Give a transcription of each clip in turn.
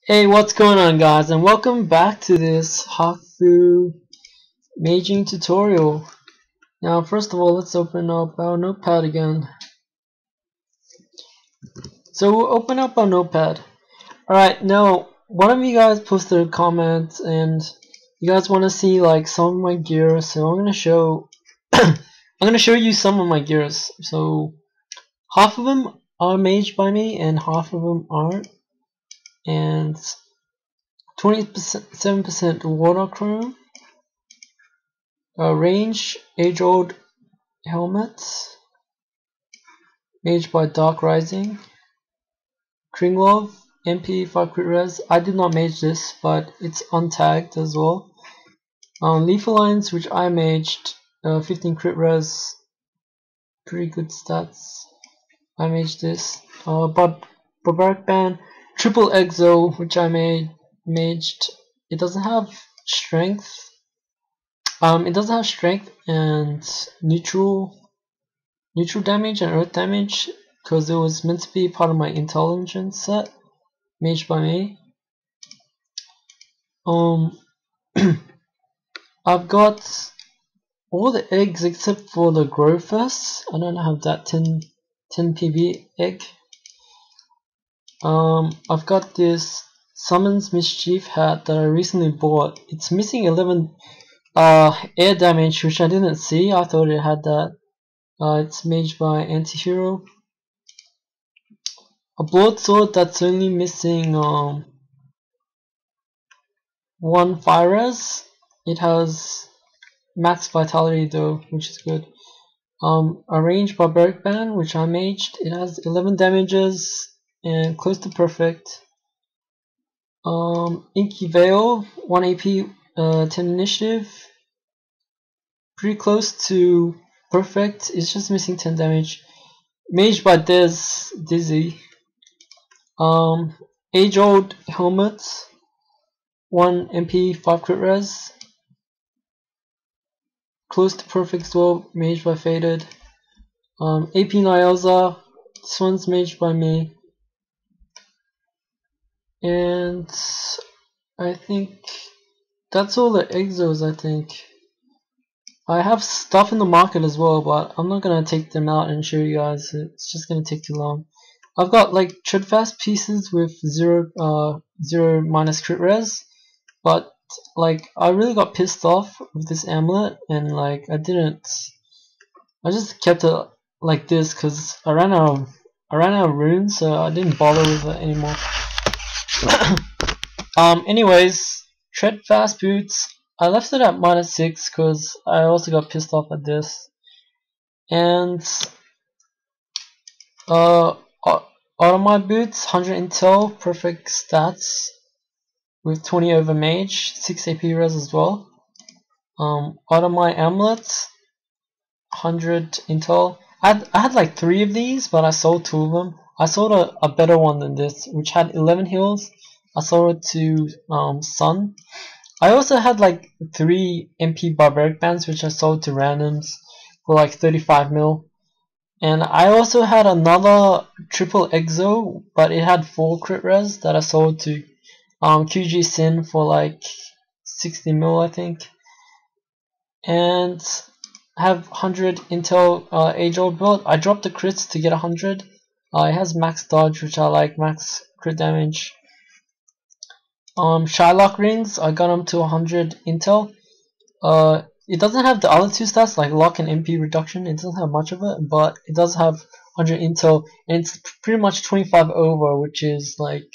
Hey, what's going on, guys, and welcome back to this Hakfu maging tutorial. Now, first of all, let's open up our notepad again. So we'll open up our notepad. Alright, now, one of you guys posted a comment, and you guys want to see like some of my gear, so I'm gonna show I'm gonna show you some of my gears. So half of them are maged by me, and half of them aren't, and 27% water chrome, range, age-old helmets, maged by Dark Rising, Kringlov, MP 5 crit res. I did not mage this, but it's untagged as well. Leaf Alliance, which I maged, 15 crit res, pretty good stats. I maged this. Barbaric Band, triple exo, which I maged. It doesn't have strength. It doesn't have strength and neutral damage and earth damage because it was meant to be part of my intelligence set, maged by me. I've got all the eggs except for the Dofus. I don't have that 10 PB egg. I've got this Summons Mischief hat that I recently bought. It's missing 11 air damage, which I didn't see. I thought it had that. It's maged by Antihero. A broadsword that's only missing one fire res. It has max vitality though, which is good. A ranged barbaric band, which I maged. It has 11 damages and close to perfect. Inky Veil, 1 AP, 10 initiative. Pretty close to perfect. It's just missing 10 damage. Maged by Dizzy. Age-old helmet, 1 MP, 5 crit res. Close to perfect as well, maged by Faded. AP Nielza, this one's maged by me. And I think that's all the exos, I think. I have stuff in the market as well, but I'm not gonna take them out and show you guys. It's just gonna take too long. I've got like treadfast pieces with 0 minus crit res, but like I really got pissed off with this amulet, and like I just kept it like this because I ran out of runes, so I didn't bother with it anymore. Anyways, treadfast boots. I left it at -6 because I also got pissed off at this. And Automite boots, 100 intel, perfect stats with 20 over mage, 6 AP res as well. Automite amulets, 100 intel. I had like 3 of these, but I sold 2 of them. I sold a better one than this, which had 11 heals. I sold it to Sun. I also had like 3 MP barbaric bands, which I sold to randoms for like 35 mil. And I also had another triple exo, but it had 4 crit res that I sold to QG Sin for like 60 mil, I think. And I have 100 intel age-old build. I dropped the crits to get 100. It has max dodge, which I like, max crit damage. Shylock rings, I got them to 100 intel. It doesn't have the other 2 stats like lock and MP reduction. It doesn't have much of it, but it does have 100 intel, and it's pretty much 25 over, which is like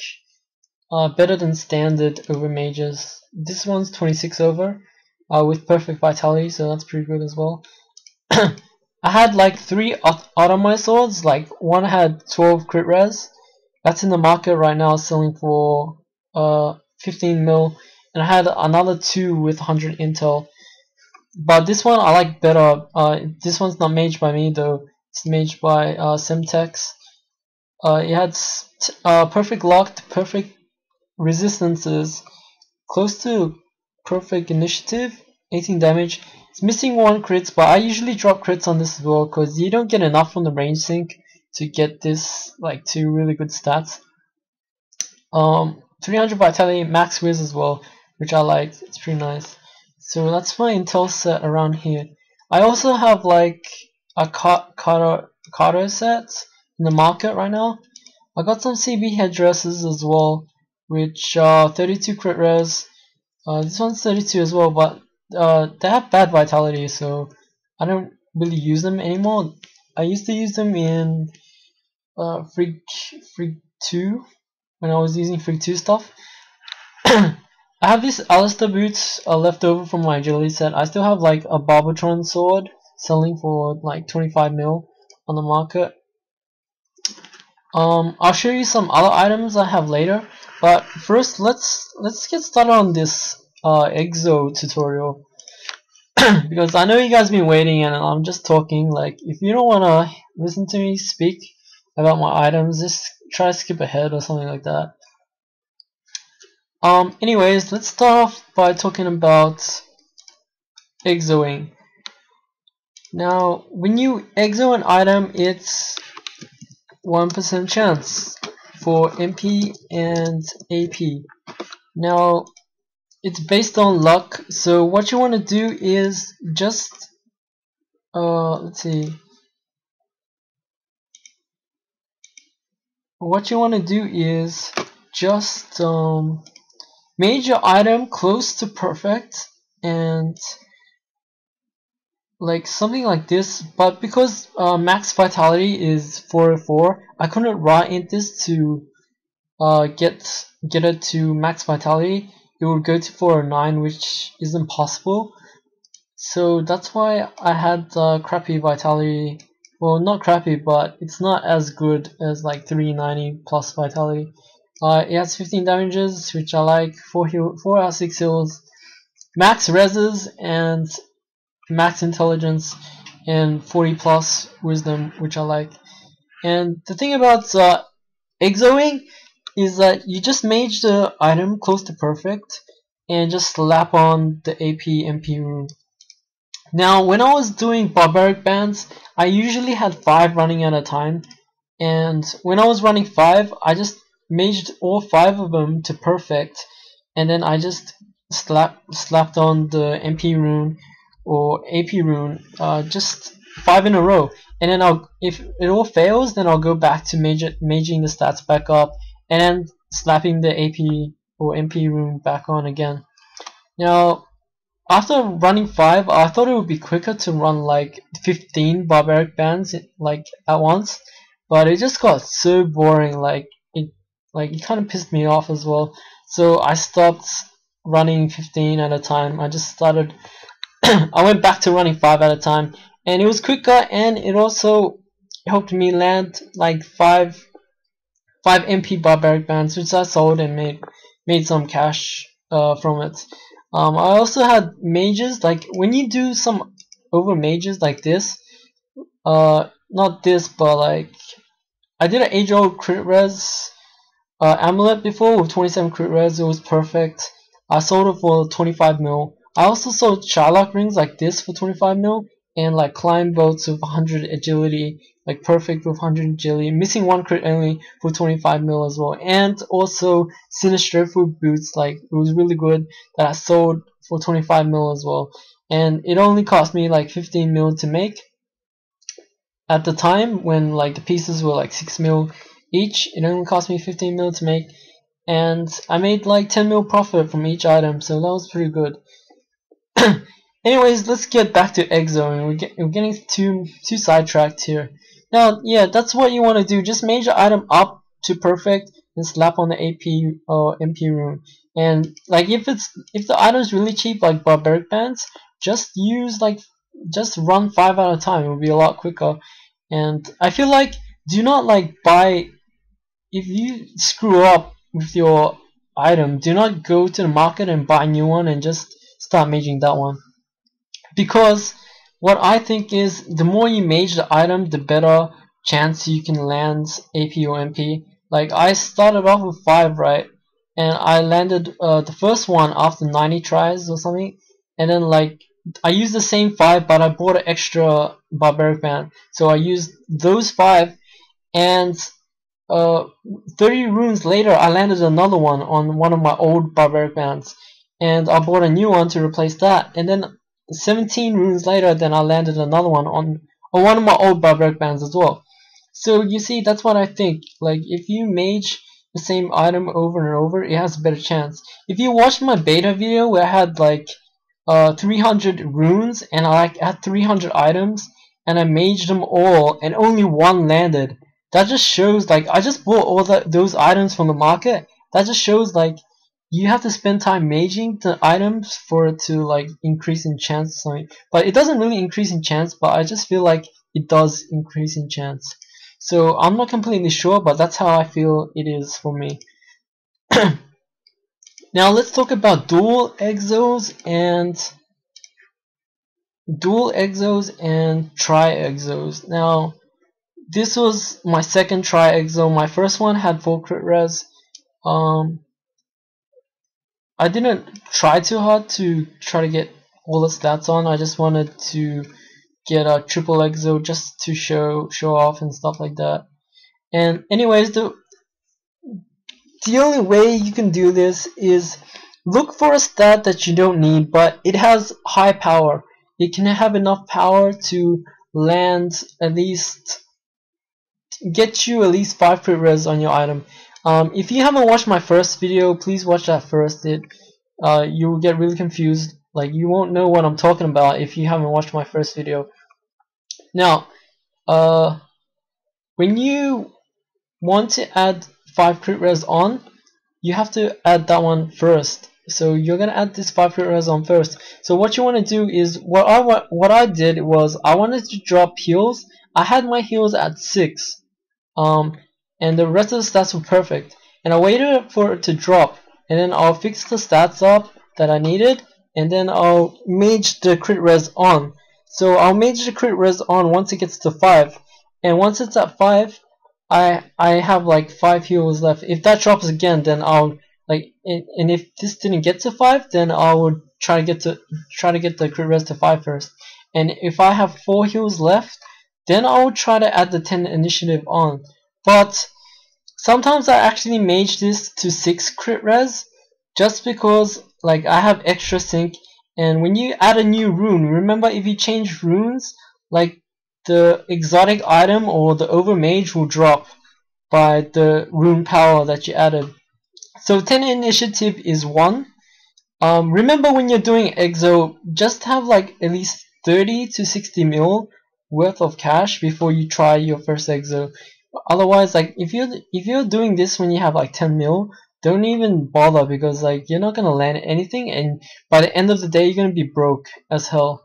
better than standard over mages. This one's 26 over with perfect vitality, so that's pretty good as well. I had like 3 Automite swords. Like one had 12 crit res. That's in the market right now, selling for 15 mil, and I had another 2 with 100 intel. But this one I like better. This one's not maged by me though. It's maged by Semtex. It had perfect locked, perfect resistances, close to perfect initiative, 18 damage. It's missing 1 crits, but I usually drop crits on this as well because you don't get enough from the range sync to get this like 2 really good stats. 300 vitality, max whiz as well, which I like. It's pretty nice. So that's my intel set around here. I also have like a Kato set in the market right now. I got some CB headdresses as well, which are 32 crit res. This one's 32 as well, but they have bad vitality, so I don't really use them anymore. I used to use them in Frig 2 when I was using Frig 2 stuff. I have these Alistair boots left over from my agility set. I still have like a Barbatron sword selling for like 25 mil on the market. I'll show you some other items I have later, but first let's get started on this Exo tutorial. Because I know you guys been waiting and I'm just talking. Like, if you don't wanna listen to me speak about my items, just try to skip ahead or something like that. Anyways, let's start off by talking about exoing. Now, when you exo an item, it's 1% chance for MP and AP. Now, it's based on luck, so what you want to do is just let's see. What you want to do is just mage your item close to perfect and like something like this, but because max vitality is 404, I couldn't write this to get it to max vitality. It would go to 409, which is impossible. So that's why I had crappy vitality. Well, not crappy, but it's not as good as like 390 plus vitality. It has 15 damages, which I like. 4 out of 6 heals, max reses, and max intelligence, and 40 plus wisdom, which I like. And the thing about exoing is that you just mage the item close to perfect and just slap on the AP MP rune. Now, when I was doing barbaric bands, I usually had 5 running at a time, and when I was running 5, I just maged all 5 of them to perfect, and then I just slapped on the MP rune or AP rune, just 5 in a row, and then if it all fails, then I'll go back to maging the stats back up, and then slapping the AP or MP rune back on again. Now, after running 5, I thought it would be quicker to run like 15 barbaric bands like at once, but it just got so boring. Like it kind of pissed me off as well. So I stopped running 15 at a time. I just started. I went back to running 5 at a time, and it was quicker, and it also helped me land like 5 MP barbaric bands, which I sold and made some cash from it. I also had mages. Like when you do some over mages like this, not this, but like I did an age-old crit res amulet before with 27 crit res. It was perfect. I sold it for 25 mil. I also sold Shylock rings like this for 25 mil, and like climb boats with 100 agility, like perfect with 100 agility, missing 1 crit only for 25 mil as well. And also Sinistrophu boots, like it was really good, that I sold for 25 mil as well. And it only cost me like 15 mil to make. At the time when like the pieces were like 6 mil each, it only cost me 15 mil to make, and I made like 10 mil profit from each item, so that was pretty good. Anyways, let's get back to exoing. We're getting too sidetracked here. Now, yeah, that's what you want to do. Just mage the item up to perfect and slap on the AP or MP rune. And like if the item's really cheap, like barbaric bands, just run 5 at a time. It will be a lot quicker. And I feel like do not like buy. If you screw up with your item, do not go to the market and buy a new one and just start maging that one. Because what I think is the more you mage the item, the better chance you can land AP or MP. Like I started off with 5, right? And I landed the first one after 90 tries or something. And then like I used the same 5, but I bought an extra barbaric band. So I used those 5, and uh, 30 runes later, I landed another one on one of my old barbaric bands, and I bought a new one to replace that. And then 17 runes later, then I landed another one on one of my old barbaric bands as well. So you see, that's what I think. Like, if you mage the same item over and over, it has a better chance. If you watched my beta video where I had like 300 runes and I had 300 items and I maged them all and only one landed, that just shows like I just bought all those items from the market. That just shows like you have to spend time maging the items for it to like increase in chance or something. But it doesn't really increase in chance, but I just feel like it does increase in chance. So I'm not completely sure, but that's how I feel it is for me. Now let's talk about dual exos and tri-exos. Now this was my second tri-exo. My first one had full crit res. I didn't try too hard to try to get all the stats on. I just wanted to get a triple exo just to show off and stuff like that. And anyways, the only way you can do this is look for a stat that you don't need, but it has high power. It can have enough power to land at least, get you at least 5 crit res on your item. If you haven't watched my first video, please watch that first. You will get really confused. Like, you won't know what I'm talking about if you haven't watched my first video. Now, when you want to add 5 crit res on, you have to add that one first. So you're gonna add this 5 crit res on first. So what you want to do is what I did was I wanted to drop heals. I had my heals at 6, and the rest of the stats were perfect. And I waited for it to drop, and then I'll fix the stats up that I needed, and then I'll mage the crit res on. So I'll mage the crit res on once it gets to 5, and once it's at 5, I have like 5 heals left. If that drops again, then I'll like, and if this didn't get to 5, then I would try to get the crit res to 5 first. And if I have 4 heals left, then I will try to add the 10 initiative on. But sometimes I actually mage this to 6 crit res, just because like I have extra sync. And when you add a new rune, remember, if you change runes, like the exotic item or the overmage will drop by the rune power that you added. So 10 initiative is 1. Remember, when you're doing exo, just have like at least 30 to 60 mil worth of cash before you try your first exo. Otherwise, like if you're doing this when you have like 10 mil, don't even bother, because like you're not gonna land anything, and by the end of the day you're gonna be broke as hell.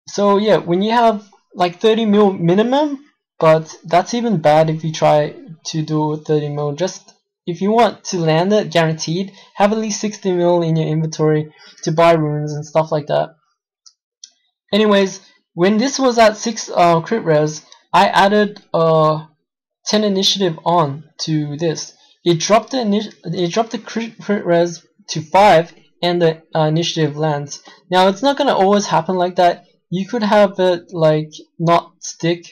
So yeah, when you have like 30 mil minimum, but that's even bad if you try to do 30 mil. Just if you want to land it guaranteed, have at least 60 mil in your inventory to buy runes and stuff like that. Anyways, when this was at 6 crit res, I added 10 initiative on to this. It dropped the crit res to 5, and the initiative lands. Now it's not gonna always happen like that. You could have it like not stick.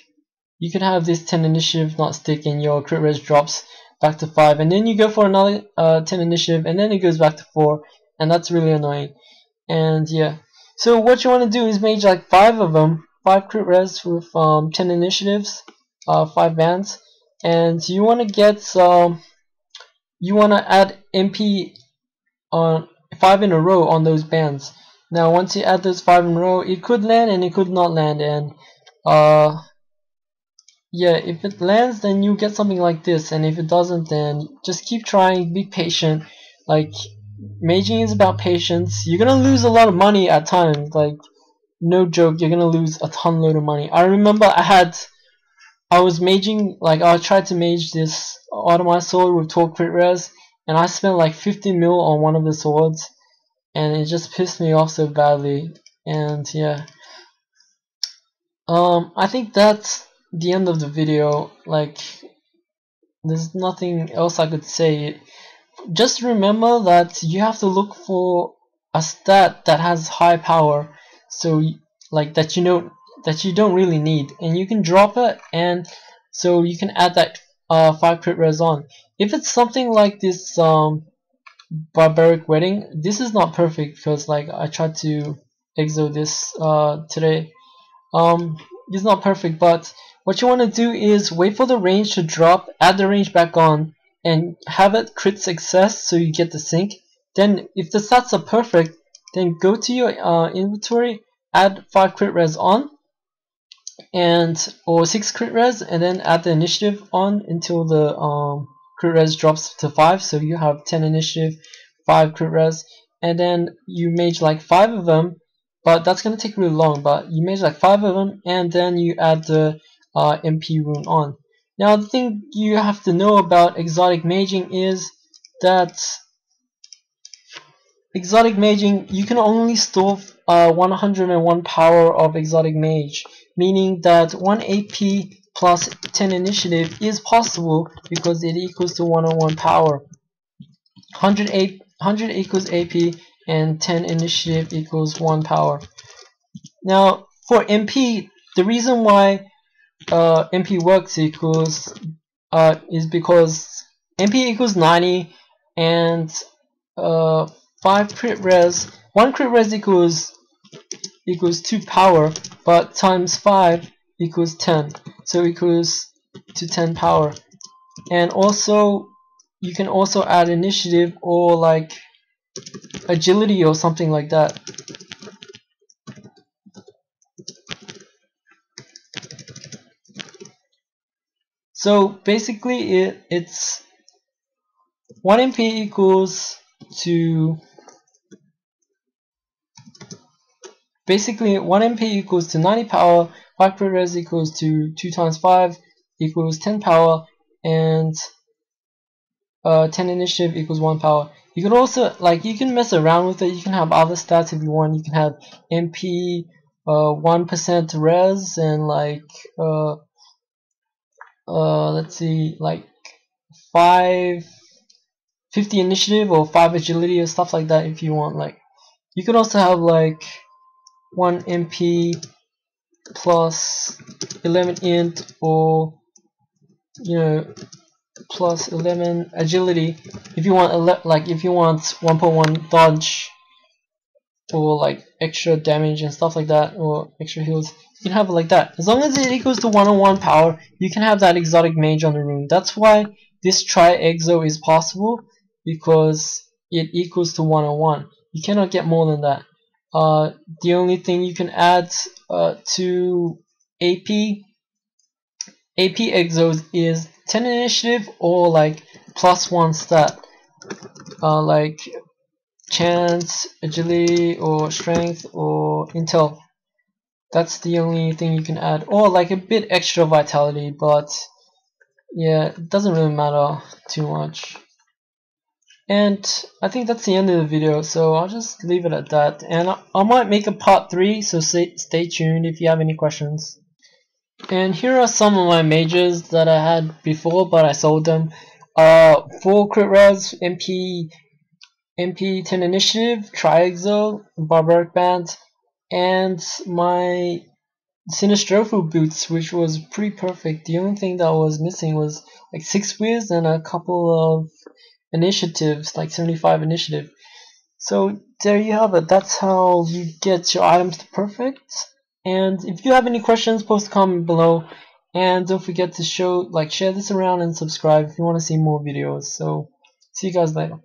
You could have this 10 initiative not stick, and your crit res drops back to 5, and then you go for another 10 initiative, and then it goes back to 4, and that's really annoying. And yeah, so what you want to do is mage like 5 of them, 5 crit res with 10 initiatives, 5 bands, and you want to get you want to add MP on 5 in a row on those bands. Now once you add those 5 in a row, it could land and it could not land, and yeah, if it lands, then you get something like this, and if it doesn't, then just keep trying, be patient. Like, maging is about patience. You're gonna lose a lot of money at times, like no joke, you're gonna lose a ton load of money. I remember I was maging, like I tried to mage this Automite sword with 12 crit res, and I spent like 50 mil on one of the swords, and it just pissed me off so badly. And yeah, I think that's the end of the video. Like, there's nothing else I could say. Just remember that you have to look for a stat that has high power, so like that you don't really need, and you can drop it, and so you can add that 5 crit res on. If it's something like this barbaric wedding, this is not perfect because like I tried to exo this today. It's not perfect, but what you want to do is wait for the range to drop, add the range back on, and have it crit success so you get the sync. Then if the stats are perfect, then go to your inventory, add 5 crit res on, or 6 crit res, and then add the initiative on until the crit res drops to 5, so you have 10 initiative, 5 crit res, and then you mage like 5 of them, but that's gonna take really long, but you mage like 5 of them, and then you add the MP rune on. Now the thing you have to know about exotic maging is that exotic maging, you can only store 101 power of exotic mage, meaning that 1 AP plus 10 initiative is possible because it equals to 101 power. 100 equals AP and 10 initiative equals 1 power. Now for MP, the reason why MP works equals is because MP equals 90 and 5 crit res, 1 crit res equals 2 power, but times 5 equals 10, so equals to 10 power. And also you can also add initiative or like agility or something like that. So basically it's 1 MP equals to 90 power, 5 crit res equals to 2 times 5 equals 10 power, and 10 initiative equals 1 power. You could also, like, you can mess around with it. You can have other stats if you want. You can have MP 1% res and like let's see, like 50 initiative or 5 agility or stuff like that if you want. Like, you could also have like 1 MP plus 11 int, or plus 11 agility if you want. Like if you want 1.1 dodge or like extra damage and stuff like that, or extra heals, you can have it like that. As long as it equals to 101 power, you can have that exotic mage on the rune. That's why this tri-exo is possible, because it equals to 101. You cannot get more than that. The only thing you can add to AP exos is 10 initiative or like +1 stat, like chance, agility, or strength, or intel. That's the only thing you can add, or like a bit extra vitality, but yeah, it doesn't really matter too much. And I think that's the end of the video, so I'll just leave it at that, and I might make a part 3, so stay tuned if you have any questions. And here are some of my mages that I had before, but I sold them. 4 crit res, MP 10 initiative, Tri-Exo, Barbaric Band, and my Sinistrofu boots, which was pretty perfect. The only thing that was missing was like 6 whiz and a couple of initiatives, like 75 initiative. So there you have it. That's how you get your items to perfect. And if you have any questions, post a comment below. And don't forget to share this around and subscribe if you want to see more videos. So see you guys later.